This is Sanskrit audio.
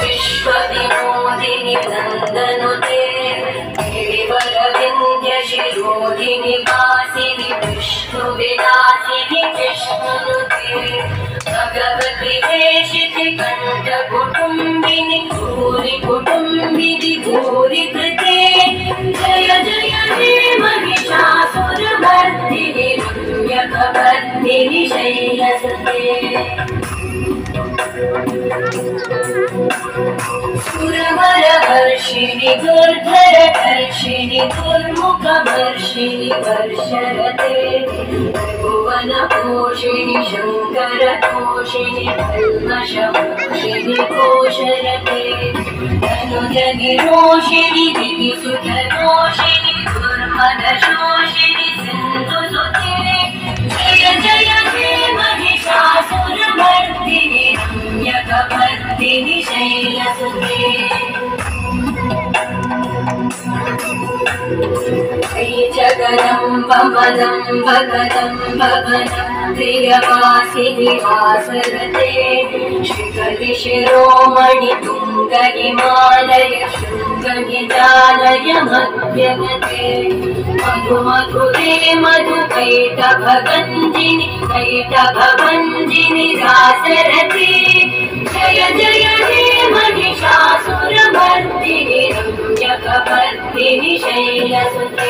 विश्वविनोदिनि नन्दनुते गिरिवरविन्द्यशिरोधिनि वासिनि विष्णुविलासिनि विष्णुनुते भगवति हेशिति कण्ठकुटुम्बिनि भूरि कुटुम्बिनि भूरि कृते जय जय हे महिषासुरमर्दिनि रम्यकवर्दिनि शैलसुते सुरवरवर्षिणि दुर्धरधर्षिणि दुर्मुखवर्षिणि वर्षरते त्रिभुवनपोषिणि शङ्करतोषिणि कल्मषमोषिणि कोशरते धनुजनिरोषिणि दिविसुतरोषिणि दुर्मदशोषिणि सिन्धुसुते जय जय हे महिषासुरमर्दिनि रम्यकवर्दिनि शैलसुते जगदम्ब भवनं प्रियवासिनि वासरते श्रीकलिशिरोमणि तुङ्गहिमालय शृङ्गनिजालय मध्यगते मधुमधुरे कैटभभञ्जिनि रासरते जय जय हे महिषासुरमर्दिनि रम्यकवर्दिनि शैलसुते